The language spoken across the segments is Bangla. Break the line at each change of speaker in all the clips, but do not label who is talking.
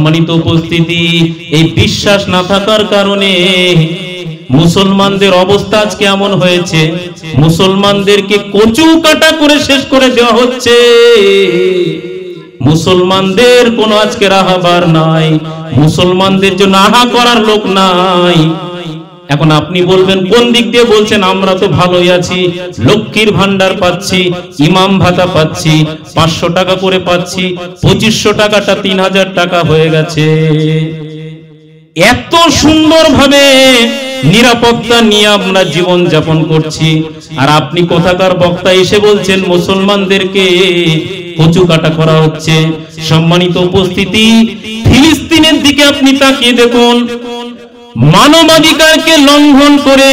সম্মানিত উপস্থিতি, এই বিশ্বাস না থাকার কারণে মুসলমানদের অবস্থা আজ কেমন হয়েছে। মুসলমানদেরকে কচু কাটা করে শেষ করে দেওয়া হচ্ছে। মুসলমানদের কোনো আজকে রাহাবার নাই, মুসলমানদের জন্য আহা করার লোক নাই। এখন আপনি বলবেন কোন দিক দিয়ে বলছেন? আমরা তো ভালোই আছি, লক্ষ্মীর ভান্ডার পাচ্ছি, ইমাম ভাতা পাচ্ছি, 500 টাকা করে পাচ্ছি, 2500 টাকাটা 3000 টাকা হয়ে গেছে। এত সুন্দরভাবে নিরাপত্তা নিয়ে আমরা জীবন যাপন করছি, আর আপনি কোথাকার বক্তা এসে বলছেন মুসলমানদেরকে কচু কাটা করা হচ্ছে। সম্মানিত উপস্থিতি, ফিলিস্তিনের দিকে আপনি তাকিয়ে দেখুন, মানবাধিকারকে লঙ্ঘন করে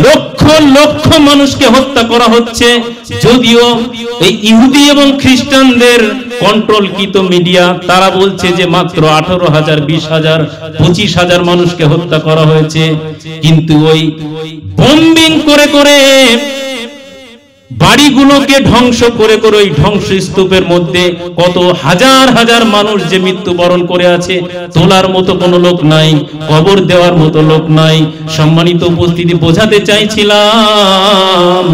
লক্ষ লক্ষ মানুষকে হত্যা করা হচ্ছে। যদিও এই ইহুদি এবং খ্রিস্টানদের কন্ট্রোলকৃত মিডিয়া তারা বলছে যে মাত্র 18,000, 20,000, 25,000 মানুষকে হত্যা করা হয়েছে, কিন্তু ওই বোম্বিং করে করে বাড়িগুলোকে ধ্বংস করে করে ওই ধ্বংসস্তূপের মধ্যে কত হাজার হাজার মানুষ যে মৃত্যুবরণ করে আছে, তোলার মতো কোনো লোক নাই, কবর দেওয়ার মতো লোক নাই। সম্মানিত উপস্থিতি, বোঝাতে চাইছিলাম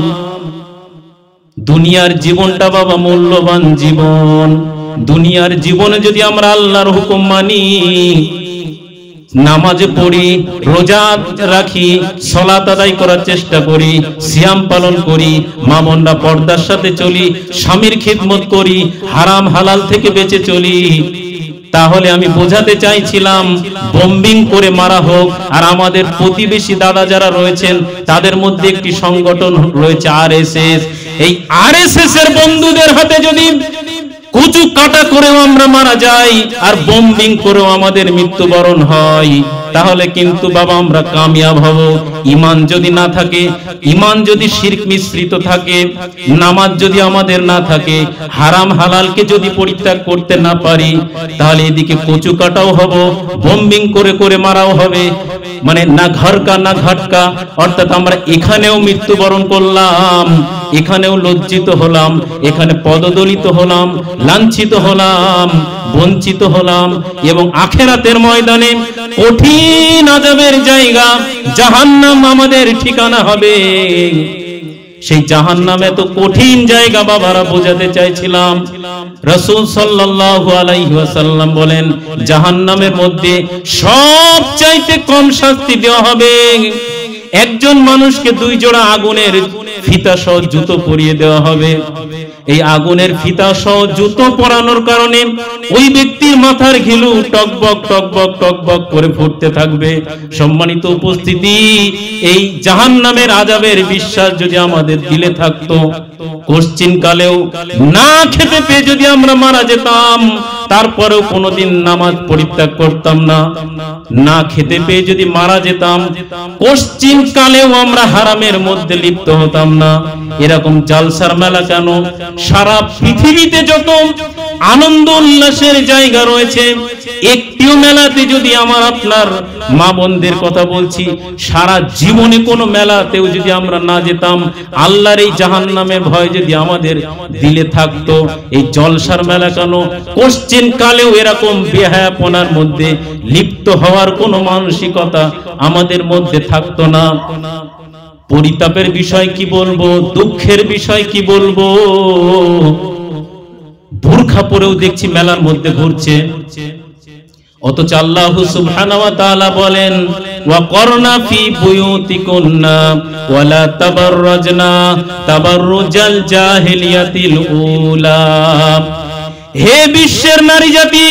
দুনিয়ার জীবনটা বাবা মূল্যবান জীবন। দুনিয়ার জীবনে যদি আমরা আল্লাহর হুকুম মানি, নামাজে পড়ি, রোজা রাখি, সালাত আদায় করার চেষ্টা করি, সিয়াম পালন করি, মা বোনরা পর্দার সাথে চলি, স্বামীর খিদমত করি, হারাম হালাল থেকে বেঁচে চলি, তাহলে আমি বোঝাতে চাইছিলাম বোম্বিং করে মারা হোক। আর আমাদের প্রতিবেশী দাদা যারা রয়েছেন তাদের মধ্যে একটি সংগঠন রয়েছে আরএসএস, এই আরএসএস এর বন্ধুদের হাতে যদি কচু কাটা করেও আমরা মারা যাই আর বোম্বিং করেও আমাদের মৃত্যুবরণ হয়, তাহলে কিন্তু বাবা আমরা কামিয়াব হব। ঈমান যদি না থাকে, ঈমান যদি শিরক মিশ্রিত থাকে, নামাজ যদি আমাদের না থাকে, হারাম হালালকে যদি পরিত্যাগ করতে না পারি, তাহলে এদিকে কচু কাটাও হব, বোম্বিং করে করে মারাও হবে। মানে না ঘরকা না ঘাটকা, অর্থাৎ আমরা এখানেও মৃত্যুবরণ করলাম, এখানেও লজ্জিত হলাম, এখানে পদদলিত হলাম, লাঞ্ছিত হলাম, বঞ্চিত হলাম, এবং আখেরাতের ময়দানে কঠিন আযাবের জায়গা জাহান্নাম আমাদের ঠিকানা হবে। সেই জাহান্নাম এত কঠিন জায়গা বাবারা, বোঝাতে চাইছিলাম। রাসূল সাল্লাল্লাহু আলাইহি ওয়াসাল্লাম বলেন, জাহান্নামের মধ্যে সবচাইতে কম শাস্তি দেওয়া হবে একজন মানুষকে 2 জোড়া আগুনের ফিতা সহ জুতো পরিয়ে দেওয়া হবে। এই আগুনের ফিতা সহ জুতো পরানোর কারণে ওই ব্যক্তির মাথার ঘিলু টকবক টকবক টকবক করে ফুটতে থাকবে। সম্মানিত উপস্থিতি, এই জাহান্নামের আযাবের বিশ্বাস যদি আমাদের দিলে থাকতো, কোশ্চিন কালেও না খেতে পেয়ে যদি আমরা মারা যেতাম, তারপরেও কোনোদিন নামাজ পরিত্যাগ করতাম না, না খেতে পেয়ে যদি মারা যেতাম, কোশ্চিন কালেও আমরা হারামের মধ্যে লিপ্ত হতাম না। এরকম জালসার মেলা কেন? সারা পৃথিবীতে যত আনন্দ উল্লাসের জায়গা রয়েছে, একটিও মেলাতে যদি আমার আপনার মা বোনদের কথা বলছি, সারা জীবনে কোনো মেলাতেও যদি আমরা না যেতাম, আল্লাহর এই জাহান্নামের ভয় যদি আমাদের দিলে থাকতো, এই জলসার মেলা কেন? কোশ্চিন কালেও এরকম বেহায়াপনার মধ্যে লিপ্ত হওয়ার কোনো মানসিকতা আমাদের মধ্যে থাকতো না। পরিতাপের বিষয় কি বলবো, দুঃখের বিষয় কি বলবো, বোরখা পরেও দেখছি মেলার মধ্যে ঘুরছে, অথচ আল্লাহ সুবহানাহু ওয়া তাআলা বলেন, ওয়া করনা ফি বুয়ুতিকুন্না ওয়ালা তাবাররাজনা তাবাররুজাল জাহিলিয়াতিল উলা। হে বিশ্বের নারী জাতি,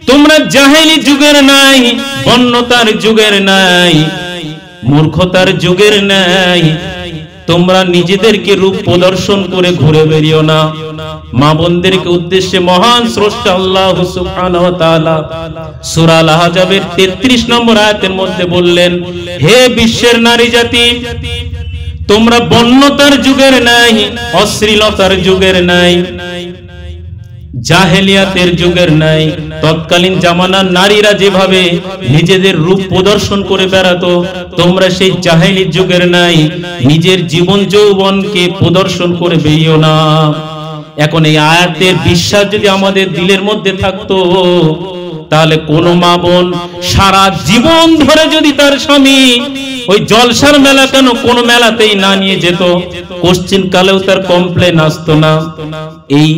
তোমরা জাহেলি যুগের নাই, বন্যতার যুগের নাই, মূর্খতার যুগের নাই, তোমরা নিজেদেরকে রূপ প্রদর্শন করে ঘুরে বেরিও না। মা বোনদেরকে উদ্দেশ্যে মহান স্রষ্টা আল্লাহ সুবহানাহু ওয়া তাআলা সূরা আল আহজাবের 33 নম্বর আয়াতের মধ্যে বললেন, হে বিশ্বের নারী জাতি, তোমরা বন্যতার যুগের নাই, অশ্লীলতার যুগের নাই, জাহেলিয়াতের যুগের নাই। তৎকালীন জামানার নারীরা যেভাবে নিজেদের রূপ প্রদর্শন করে বেড়াতো, তোমরা সেই জাহেলি যুগের নাই, নিজের জীবন যৌবনকে প্রদর্শন করে বেরিও না। এখন এই আয়াতের বিশ্বাস যদি আমাদের দিলের মধ্যে থাকতো, তাহলে কোন মা বোন সারা জীবন ধরে যদি তার স্বামী ওই জলসার মেলা কেন কোন মেলাতেই না নিয়ে যেত, কোশ্চিন কালেও তার কমপ্লেন আসতো না। এই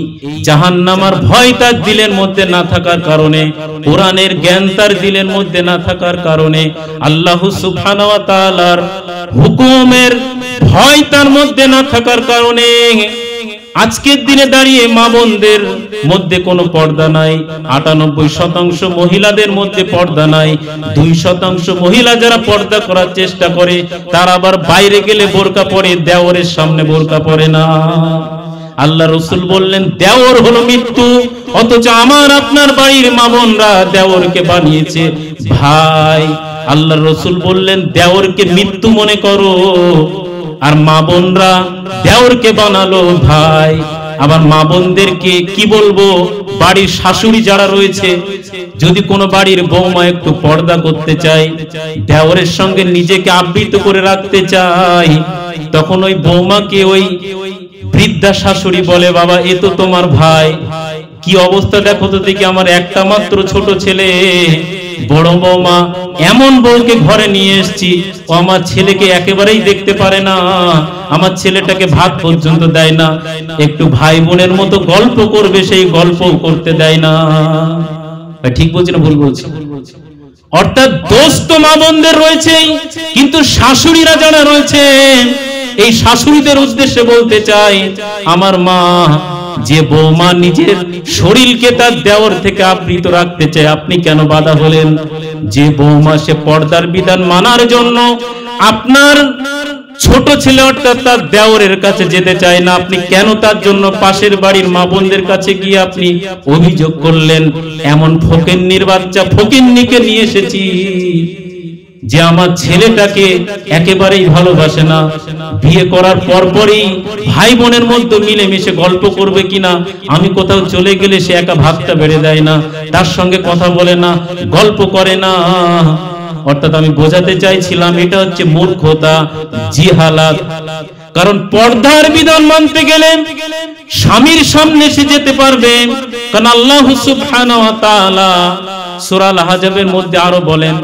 জাহান্নামার ভয় তার দিলের মধ্যে না থাকার কারণে, কোরআনের জ্ঞান তার দিলের মধ্যে না থাকার কারণে, আল্লাহ সুবহানাহু ওয়া তাআলার হুকুমের ভয় তার মধ্যে না থাকার কারণে আজকের দিনে দাঁড়িয়ে মা বোনদের মধ্যে কোনো পর্দা নাই। 98% মহিলাদের মধ্যে পর্দা নাই। 2% মহিলা যারা পর্দা করার চেষ্টা করে তারা আবার বাইরে গেলে বোরকা পরে, দেওরের সামনে বোরকা পরে না। আল্লাহ রসুল বললেন দেওর হলো মৃত্যু, অথচ আমার আপনার বাড়ির মা বোনরা দেওরকে বানিয়েছে ভাই। আল্লাহ রসুল বললেন দেওরকে মৃত্যু মনে করো, আর মা বোনরা দেওরকে বানালো ভাই। আবার মা বোনদেরকে কি বলবো, বাড়ির শাশুড়ি যারা রয়েছে, যদি কোনো বাড়ির বৌমা একটু পর্দা করতে চায়, দেওরের সঙ্গে নিজেকে আবৃত করে রাখতে চায়, তখন ওই বৌমাকে ওই বৃদ্ধা শাশুড়ি বলে বাবা এ তো তোমার ভাই। কি অবস্থা দেখো তো দেখি, আমার একটা মাত্র ছোট ছেলে, বড় বৌমা এমন বউকে ঘরে নিয়ে এসেছি, ও আমার ছেলেকে একেবারেই দেখতে পারে না, আমার ছেলেটাকে ভাত পর্যন্ত দেয় না, একটু ভাই বোনের মতো গল্প করবে সেই গল্পও করতে দেয় না। ঠিক বলছি না ভুল বলছি? অর্থাৎ দোষ তো মা বোনদের রয়েছেই, কিন্তু শাশুড়িরা যারা রয়েছে, এই শাশুড়িদের উদ্দেশ্যে বলতে চাই, আমার মা যে বৌমা নিজের শরীরকে তার দেওর থেকে আবৃত রাখতে চায়, আপনি কেন বাধা হলেন? যে বৌমা সে পর্দার বিধান মানার জন্য আপনার ছোট ছেলে অর্থাৎ তার দেওরের কাছে যেতে চায় না, আপনি কেন তার জন্য পাশের বাড়ির মা বোনদের কাছে গিয়ে আপনি অভিযোগ করলেন? এমন ফকিন্নির বাচ্চা ফকিন্নিকে নিয়ে এসেছি যে আমার ছেলেটাকে একেবারেই ভালোবাসে না, বিয়ে করার পরপরই ভাই বোনের মধ্যে মিলেমিশে গল্প করবে কিনা, আমি কোথাও চলে গেলে সে একা ভাতটা বেড়ে দেয় না, তার সঙ্গে কথা বলে না, গল্প করে না। অর্থাৎ আমি বোঝাতে চাইছিলাম এটা হচ্ছে মূর্খতা, জিহালাত। কারণ পর্দার বিধান মানতে গেলে স্বামীর সামনে সে যেতে পারবে, কারণ আল্লাহ সুবহানাহু ওয়া তাআলা সূরা আল-আহজাবের মধ্যে আরো বলেন,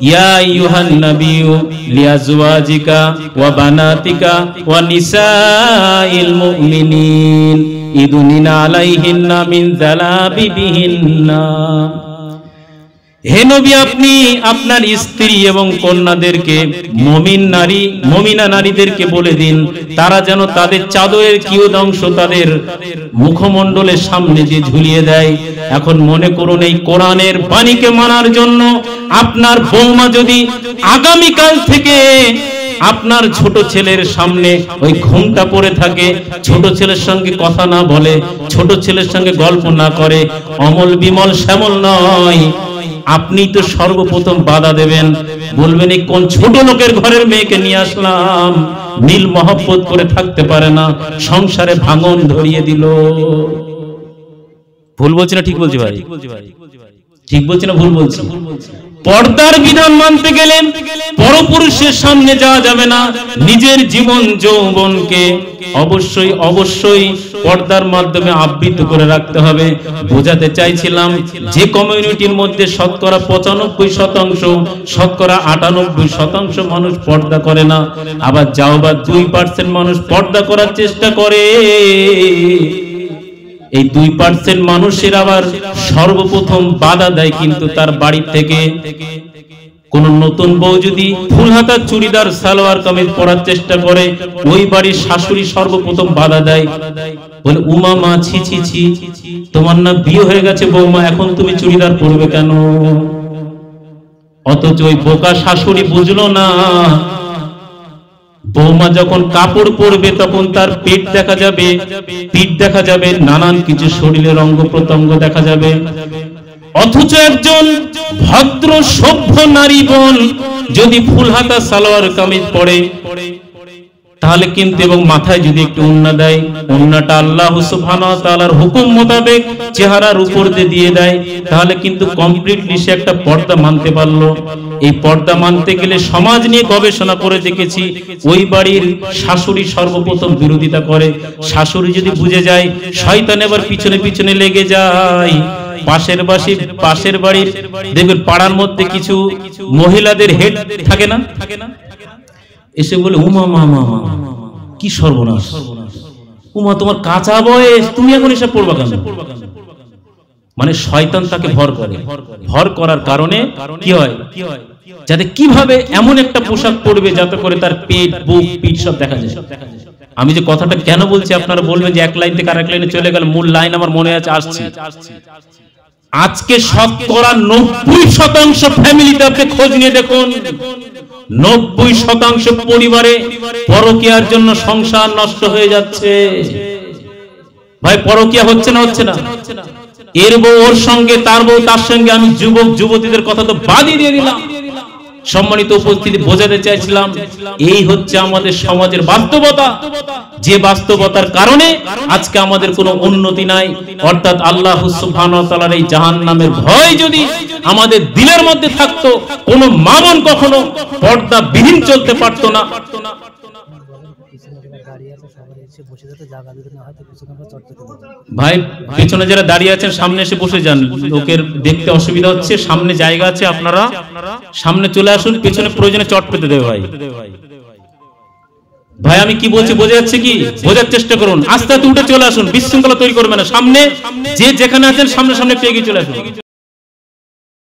ইয়া আইয়ুহান নাবিয়্যু লিআজওয়াজিকা ওয়া বানাতিকা ওয়া নিসাইল মুমিনিন ইদুনিনা আলাইহিন্না মিন জালাবিবিহিন্না। হে নবী, আপনি আপনার স্ত্রী এবং কন্যাদেরকে, মুমিনা নারীদেরকে বলে দিন, তারা যেন তাদের চাদরের কিয়দংশ তাদের মুখমণ্ডলের সামনে যে ঝুলিয়ে দেয়। এখন মনে করুন এই কোরআনের বাণীকে মানার জন্য আপনার বৌমা যদি আগামীকাল থেকে আপনার ছোট ছেলের সামনে ওই ঘুমটা পড়ে থাকে, ছোট ছেলের সঙ্গে কথা না বলে, ছোট ছেলের সঙ্গে গল্প না করে, অমল বিমল শ্যামল নয়, আপনি তো সর্বপ্রথম বাধা দেবেন, বলবেন এই কোন ছোট লোকের ঘরের মেয়েকে নিয়ে আসলাম, মিল মহব্বত করে থাকতে পারে না, সংসারে ভাঙন ধরিয়ে দিল। ভুল বলছি না ঠিক বলছি ভাই? ঠিক বলছি না ভুল বলছি? পর্দার বিধান মানতে গেলে পরপুরুষের সামনে যাওয়া যাবে না, নিজের জীবন যৌবনকে অবশ্যই অবশ্যই পর্দার মাধ্যমে আবৃত করে রাখতে হবে। বোঝাতে চাইছিলাম যে কমিউনিটির মধ্যে শতকরা 95%, শতকরা 98% মানুষ পর্দা করে না, আবার যাও বা 2% মানুষ পর্দা করার চেষ্টা করে, এই 2% মানুষের আবার সর্বপ্রথম বাধা দেয় কিন্তু তার বাড়ি থেকে। কোন নতুন বউ যদি ফুল হাতা চুড়িদার সালোয়ার কামিজ পরার চেষ্টা করে, ওই বাড়ির শাশুড়ি সর্বপ্রথম বাধা দেয়, বলে উমা মা ছি ছি ছি, তোমার না বিয়ে হয়ে গেছে বৌমা, এখন তুমি চুড়িদার পরবে কেন? অথচ ওই বোকা শাশুড়ি বুঝলো না, বৌমা যখন কাপড় পরবে তখন তার পেট দেখা যাবে, পিঠ দেখা যাবে, নানান কিছু শরীরের অঙ্গ প্রত্যঙ্গ দেখা যাবে। অথচ একজন ভদ্র সভ্য নারী বোন যদি ফুল হাতা সালোয়ার কামিজ পরে, তাহলে কিন্তু এবং মাথায় যদি একটু ওড়না দেয়, ওড়নাটা আল্লাহ সুবহানাহু ওয়া তাআলার হুকুম মোতাবেক চেহারার উপর দিয়ে দেয়, তাহলে কিন্তু কমপ্লিটলি সে একটা পর্দা মানতে পারলো। এই পর্দা মানতে গেলে সমাজ নিয়ে গবেষণা করে দেখেছি, ওই বাড়ির শাশুড়ি সর্বপ্রথম বিরোধিতা করে। শাশুড়ি যদি বুঝে যায়, শয়তান এবার পিছনে পিছনে লেগে যায়, পাশের বাড়ির দেখবেন পাড়ার মধ্যে কিছু মহিলাদের হেড থাকে না, এসে বলে উমা মা মা মা কি সর্বনাশ, উমা তোমার কাঁচা বয়স, তুমি এখন এসব পড়বা কেন? মানে শয়তান তাকে ভর করার কারণে কি হয়, যাতে কিভাবে এমন একটা পোশাক পরবে যাতে করে তার পেট বুক পিঠ সব দেখা যায়। আমি যে কথাটা কেন বলছি আপনারা বলবেন যে এক লাইন থেকে আরেক লাইনে চলে গেল, মূল লাইন আমার মনে আছে, আসছি। আজকে শতকরা 90% ফ্যামিলিতে আপনি খোঁজ নিয়ে দেখুন, 90% পরিবারে পরকীয়ার জন্য সংসার নষ্ট হয়ে যাচ্ছে। ভাই পরকীয়া হচ্ছে না? হচ্ছে না? এর বউ ওর সঙ্গে, তার বউ তার সঙ্গে, আমি যুবক যুবতীদের কথা তো বাদই দিয়ে দিলাম। সম্মানিত উপস্থিতি, বোঝাতে চাইছিলাম এই হচ্ছে আমাদের সমাজের বাস্তবতা, যে বাস্তবতার কারণে আজকে আমাদের কোনো উন্নতি নাই। অর্থাৎ আল্লাহ সুবহানাহু ওয়া তাআলার এই জাহান্নামের ভয় যদি আমাদের দিলের মধ্যে থাকতো, কোনো মামুন কখনো পর্দা বিহীন চলতে পারতো না। ভাই পেছনে যারা দাঁড়িয়ে আছেন সামনে এসে বসে যান, লোকের দেখতে অসুবিধা হচ্ছে, সামনে জায়গা আছে, আপনারা সামনে চলে আসুন, পেছনে প্রয়োজনে চট পেতে দেবে। ভাই ভাই আমি কি বলছি বোঝা যাচ্ছে কি? বোঝার চেষ্টা করুন, আস্তে আস্তে উঠে চলে আসুন, বিশৃঙ্খলা তৈরি করবেন না। সামনে যে যেখানে আছেন সামনে সামনে একটু এগিয়ে চলে আসুন।